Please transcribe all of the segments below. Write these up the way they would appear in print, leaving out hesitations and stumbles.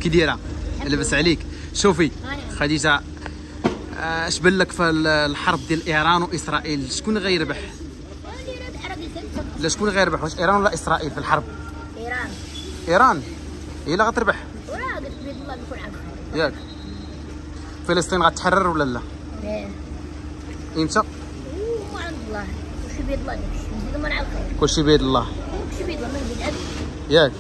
كي دايره؟ لاباس عليك. شوفي خديجه، اش بان لك في الحرب ديال ايران واسرائيل؟ شكون غيربح؟ لا شكون غيربح؟ واش ايران ولا اسرائيل في الحرب؟ ايران هي اللي غتربح. ياك فلسطين غتحرر ولا لا؟ امتى؟ عند الله كلشي بيد الله، نزيدو من على الخير. كلشي بيد الله. كلشي بيد الله ما نزيد عليك. ياك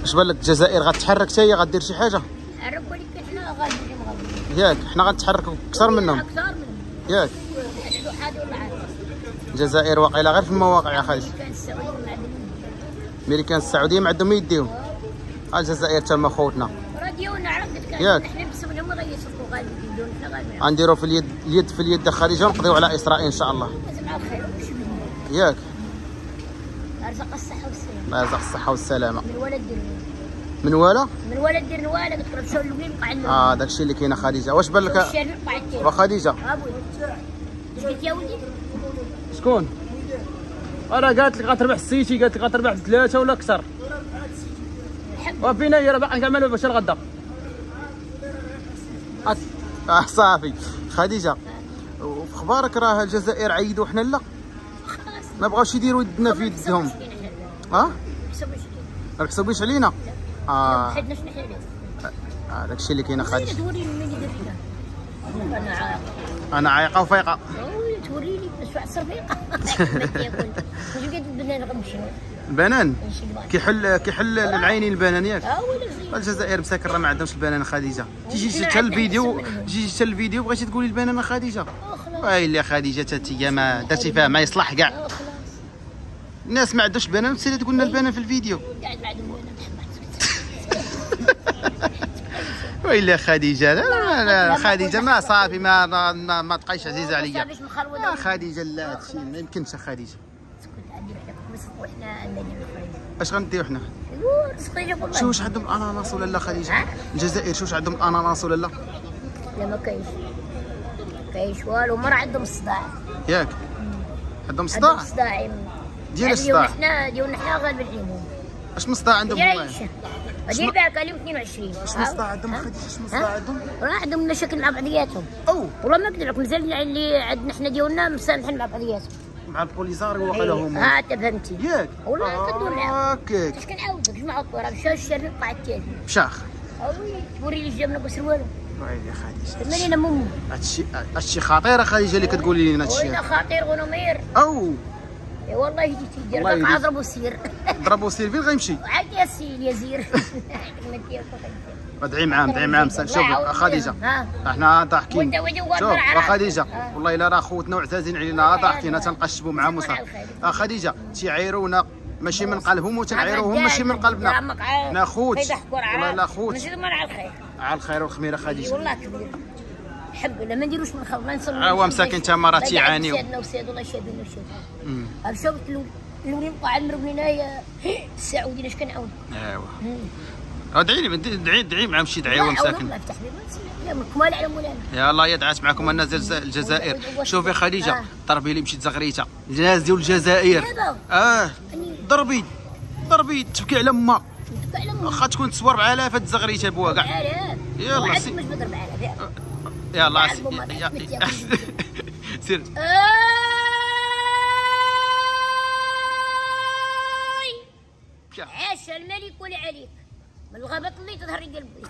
اش بان لك الجزائر غتحرك حتى هي غدير شي حاجه؟ عرف ولكن حنا غاديين مغاديين. ياك حنا غنتحركوا اكثر منهم. اكثر منهم. ياك حادي ولا عارف. الجزائر واقيلا غير في المواقع يا خالد. كان السعوديه معدنين. الميريكان السعوديه ما عندهم يديو. الجزائر تما خوتنا. راه ديالنا عرفت كان. ياك. حنا بسببهم غيصرفوا غادي يديروا حنا غادي. غنديروا في اليد في اليد خديجه ونقضيو على اسرائيل ان شاء الله. لازم على الخير وكلشي بيد الله. ياك رزق الصحه والسلامه. الله يرزق الصحه والسلامه. من الولد دير من ولا؟ من الولد دير نواله قلت له مشاو للوين بقى عندنا. داكشي اللي كاين خديجه. واش بان لك وخديجه؟ ابوي اش قلت يا ولدي؟ شكون؟ راه قالت لك غتربح السيتي، قالت لك غتربح بثلاثه ولا اكثر. وفينا هي راه باقي كامل باش الغدا. صافي خديجه، وفي اخبارك راه الجزائر عيدوا حنا لا؟ ما بغاوش يديروا يدنا في يدهم. ما بحسبوش علينا. حدناش نحيد. داكشي اللي كاين خديجه. توريني من يدير فيها. انا عايقه. انا عايقه وفايقه. توريني باش واحد الصرفيقه. واش قد البنان غنمشيو. البنان كيحل العينين البنان ياك؟ الجزائر مساكن راه ما عندهمش البنان خديجه. تيجي حتى الفيديو بغيتي تقولي البنان خديجه. ويلي خديجه تاتي ما درتي فيها ما يصلح كاع. الناس ما عندوش البنان وتسالي تقول لنا البنان في الفيديو. ويلي خديجه لا خديجه ما صافي ما تبقايش عزيزه عليا. خديجه لا هادشي ما يمكنش خديجه. اش غنديو حنا؟ شوش عندهم الاناناس ولا لا خديجه؟ الجزائر شوش عندهم الاناناس ولا لا؟ لا ما كاينش والو، مرة عندهم الصداع. ياك عندهم صداع؟ عندهم صداع ديال الصداع. ديالنا حنا غالبين عليهم. اش من صداع عندهم هما؟ ديال بالك اليوم 22. اش من صداع عندهم خديجه؟ اش من صداع عندهم؟ راه عندهم مشاكل مع بعضياتهم. والله ما نكذب لك، مازال اللي عندنا حنا ديالنا مسامحين مع بعضياتهم. مع البوليزاريو وقالهم. انت فهمتي. ياك والله كدور معاهم. هكاك. اش كنعاودك جمع الطوره مشى الشارع قاع التالي. بشاخ. وي توري لي جابنا بسر والو. ويلي خديجه. تمني انا مو. هادشي خطير خديجه اللي كتقولي لنا هادشي. ولا خطير غنمير. اي والله جيتي دير باقا ضربوا السير. ضربوا السير فين غيمشي؟ عاد يا سير يا زير. ادعي معاه شوف خديجه احنا ضاحكين. شوف خديجه والله الا راه خوتنا وعزازين علينا ضاحكين تنقشبوا معاهم وصافي. خديجه تيعايرونا ماشي من قلبهم وتنعيروهم ماشي من قلبنا. حنا خوت والله لا خوت. نزيدو على الخير. على الخير والخميره خديجه. والله كبير. حب لا ما نديروش من الخوف ما نصلوا. هو مساكن تما راه تيعانيو. سيدنا وسيد الله يشافينا ويشافينا. شوف الاولين بقى المربي هنايا السعوديين اش كنعاون. ايوا ادعي معاهم شي دعيوه مساكن. الله يفتح عليهم كمال على مولانا. يلاه يا دعات معكم الناس ديال الجزائر. شوفي خديجه ضربي لي مشيت زغريته الناس ديال الجزائر. ضربي تبكي على ما واخا تكون تصور بعلاف هاد الزغريته بوا كاع. يلا سير يلا سير. عاش الملك ولا عليك من الغابة اللي تظهر ديال البيت.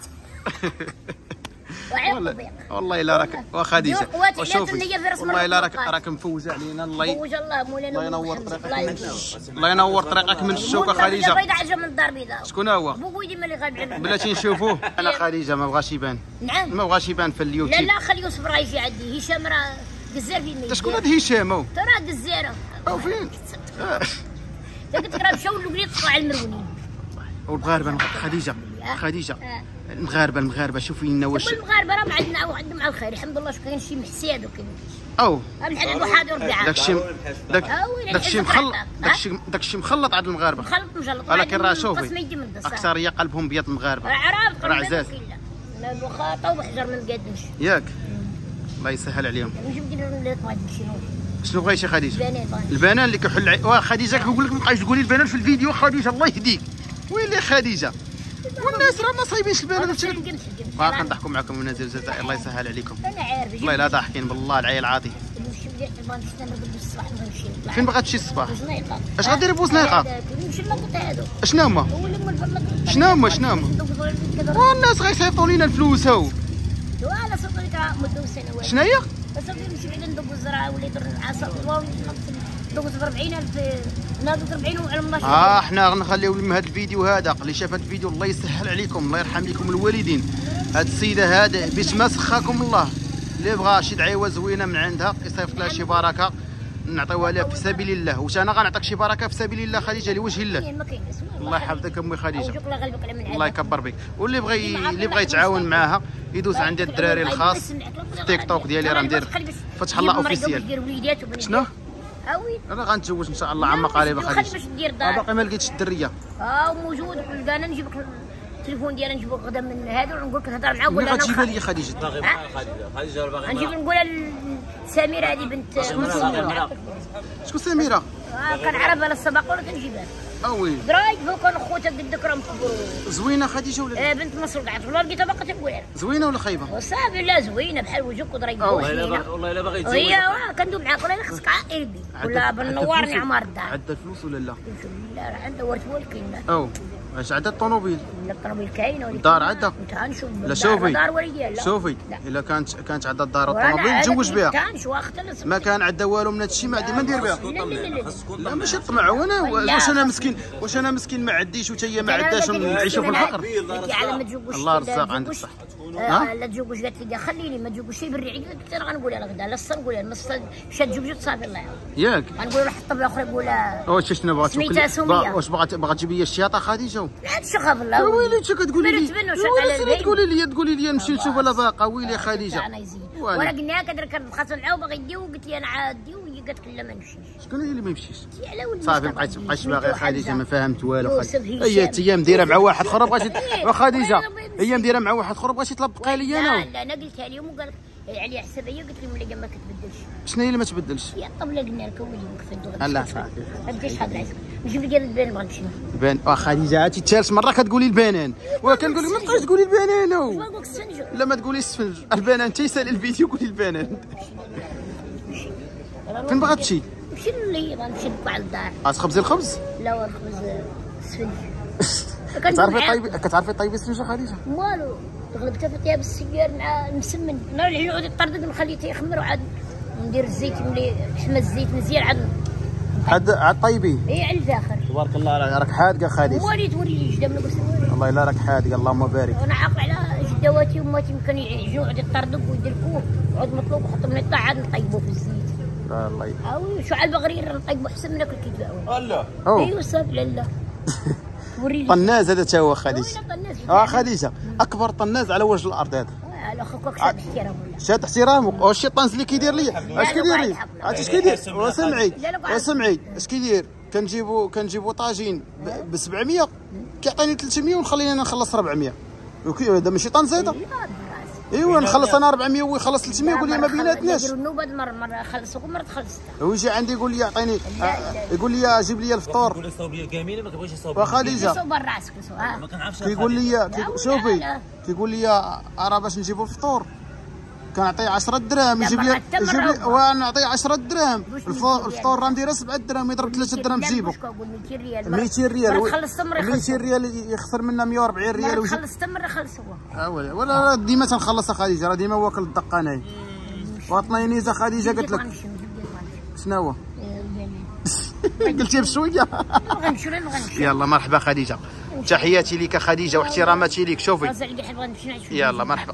والله الا راك وخديجه وشوفي والله الا راك مفوجه علينا. الله ينور طريقك. الله ينور طريقك من الشوكه خديجه. من الدار البيضاء. شكون هو؟ بوي ديما اللي غاب علينا. بلاتي نشوفوه. انا خديجه ما بغاش يبان. نعم ما بغاش يبان في اليوتيوب. لا خلي يوسف راه يجي عندي. هشام راه قزار في الميدان. شكون هاد هشام؟ ترى قزاره. فين؟ قلت لك راه مشاو للبلاد طلعوا على المرونين. والمغاربه خديجه المغاربه شوفي لنا واش. المغاربه راه عندهم على الخير الحمد لله. كاين شي محساد وكاين. الحلال وحاضر وربيعه. داكشي مخلط عند المغاربه. مخلط ولكن راه شوفي اكثريه قلبهم بيض المغاربه. راه عزاز. لا الوخاطه وحجر ما مقادنش. ياك الله يسهل عليهم. نجيب ندير شنو بغيتي خديجه؟ البنان اللي كيحل خديجه كنقول لك ما تبقايش تقولي البنان في الفيديو خديجه الله يهديك. ويلي خديجه والناس راه ما صايبينش البنات. باقي نضحكوا معكم من الجزائر. الله يسهل عليكم. انا عارف والله لا ضاحكين بالله العيال عاطي. فين باغا تمشي الصباح؟ اش غديري بوزنيقه؟ شنو هما؟ والناس غيصيفطوا لينا الفلوس هاو. شنو هي؟ نمشي بعدا ندوز الزرعه ولا يدير العصا ندوز ب 40,000 ناقص 40 وعلى الله. حنا غنخليو لهم هذا الفيديو هذا اللي شاف هذا الفيديو الله يسهل عليكم، الله يرحم لكم الوالدين. هاد السيده هذه باش ما سخاكم الله، اللي بغى شي دعيوه زوينه من عندها يصيفط لها شي بركه نعطيوها لها في سبيل الله. واش انا غنعطيك شي بركه في سبيل الله خديجه لوجه الله. الله يحفظك امي خديجه، الله يكبر بك. واللي بغى يتعاون معاها يدوز عندي الدراري الخاص في التيك توك ديالي راه ندير فتح الله اوفيسيال. شنو؟ انا غنتزوج ان شاء الله عما قريبه خديجه. باقي ما لقيتش الدريه. موجود انا نجيب لك التليفون ديالي نجيبو غدا من هذا ونقول لك نهضر معاه. ولا غتجيبها لي خديجه؟ خديجه باغي نجيب نقولها لسميره هذه بنت شكون سميره؟ كنعرفها على السباق ولا كنجيبها. وي درايك فوق انا خوتها قدك راهم زوينه خديجه ولا بنت مسعود عاد والله لقيتها باقا تنقولها زوينه ولا خايبه؟ صافي لا زوينه بحال وجهك ودرايك والله الا باغي تزوج هي كندوب معاك والله خصك عائلتي ولا بالنوارني عمار الدار. عندها الفلوس ولا لا؟ لا راه عندها ورث والكاين. واش عندها الطوموبيل؟ لا الطوموبيل كاينه الدار عندها؟ لا شوفي دار وريال لا شوفي الا كانت عندها الدار والطوموبيل تزوج بها. ما كان عندها والو من هذا الشيء ما ندير بها. لا ماشي طمع. واش انا مسكين ما عنديش وتا هي ما عندهاش ونعيشوا في الفقر. الله رزاق عندك صح. لا تزوج قالت لي خليني ما تزوجش بالريع قلت انا غنقولها لها غدا لا الصن نقولها نص مشات تزوجت صافي الله يعاون ياك غنقول له حط بلا اخرى نقولها واش شنو بغات سميتها سميه. واش باغا تجيب لي الشياطه خديجه؟ لا تشخف الله ويلي انت كتقولي لي تقولي لي نمشي نشوف لا باقه. ويلي خديجه وانا قلنا لها كدير كنبقى معاه وباغي يديو قلت لي انا عادي وهي قالت لك لا ما نمشيش. شكون هي اللي ما يمشيش؟ صافي بقيتش باغي خديجه ما فهمت والو. هي مديره مع واحد اخر بغات خديجه هي مديره مع واحد اخر بغات يطلق لي انا. لا انا قلتها لهم وقال عليها حسابيه قلت لهم لا ما كتبدلش. شنو هي اللي ما تبدلش؟ هي الطبله قلنا لك ولي مكفد لا صافي ما بديش هاد العيس نجيب لك البان بغا نمشي البان. خديجه عرفتي ثالث مره كتقولي البنان وكنقول لك ما تبقايش تقولي البنان. لا ما تقولي السفنج البنان انت يسال الفيديو قولي البنان. فين باغا تمشي؟ نمشي للي غنمشي لك على الدار. غتخبزي الخبز؟ لا الخبز السفنج. كتعرفي طيبي السفنجه خديجه؟ مالو غلبتها في طياب السيجار مع المسمن نهار اللي يعود يطردق نخليه تيخمر وعاد ندير الزيت ملي حمى الزيت مزيان عاد طيبي. اي على الفاخر تبارك الله راك حادقه خديجه. وليد ولي جدا من قصه والله الا راك حادقه اللهم بارك. انا عاقل على جدواتي وماتي كانوا يعود يطردق ويدير فوق عود مطلوب وحط من الطاعه عاد نطيبوه في الزيت. لا الله يعاون شو على البغرير نطيبوه احسن من هاك الكيتلاوه. لا ايوا صافي لا طناز هذا تا هو خديجه. خديجه اكبر طناز على وجه الارض هذا. على خوك شاد احترام ولا شاد احترام. واش شي طنز اللي كيدير لي اش كيدير لي عرفتي اش كيدير؟ وسمعي اش كيدير؟ كنجيبو طاجين ب 700 كيعطيني 300 ونخليني انا نخلص 400. هذا ماشي طنز هذا. ايوا نخلص انا 400 وهو يخلص 300 يقول لي ما بيناتناش. نديرو النوبه مره خلصكم ومره تخلص. ويجي عندي يقول لي يعطيني يقول لي جيب لي الفطور. يقول لي صوبيه كامله ما كيبغيش يصوب. وخديجه صوب راسك ما كنعرفش. كيقول لي شوفي كيقول لي راه باش نجيبو الفطور كنعطيه 10 دراهم يجيب لي ونعطيه 10 دراهم. الفطور راه نديرها 7 دراهم يضرب 3 دراهم في جيبو. 200 ريال 200 ريال يخسر منها 140 ريال. خلص تمر خلص هو. ولا ديما تنخلصها خديجه راه ديما واكل الدقه انايا. واطنينيزه خديجه قالت لك شنو هو؟ قلتي بشويه. يلا مرحبا خديجه تحياتي لك خديجه واحتراماتي لك. شوفي يلا مرحبا.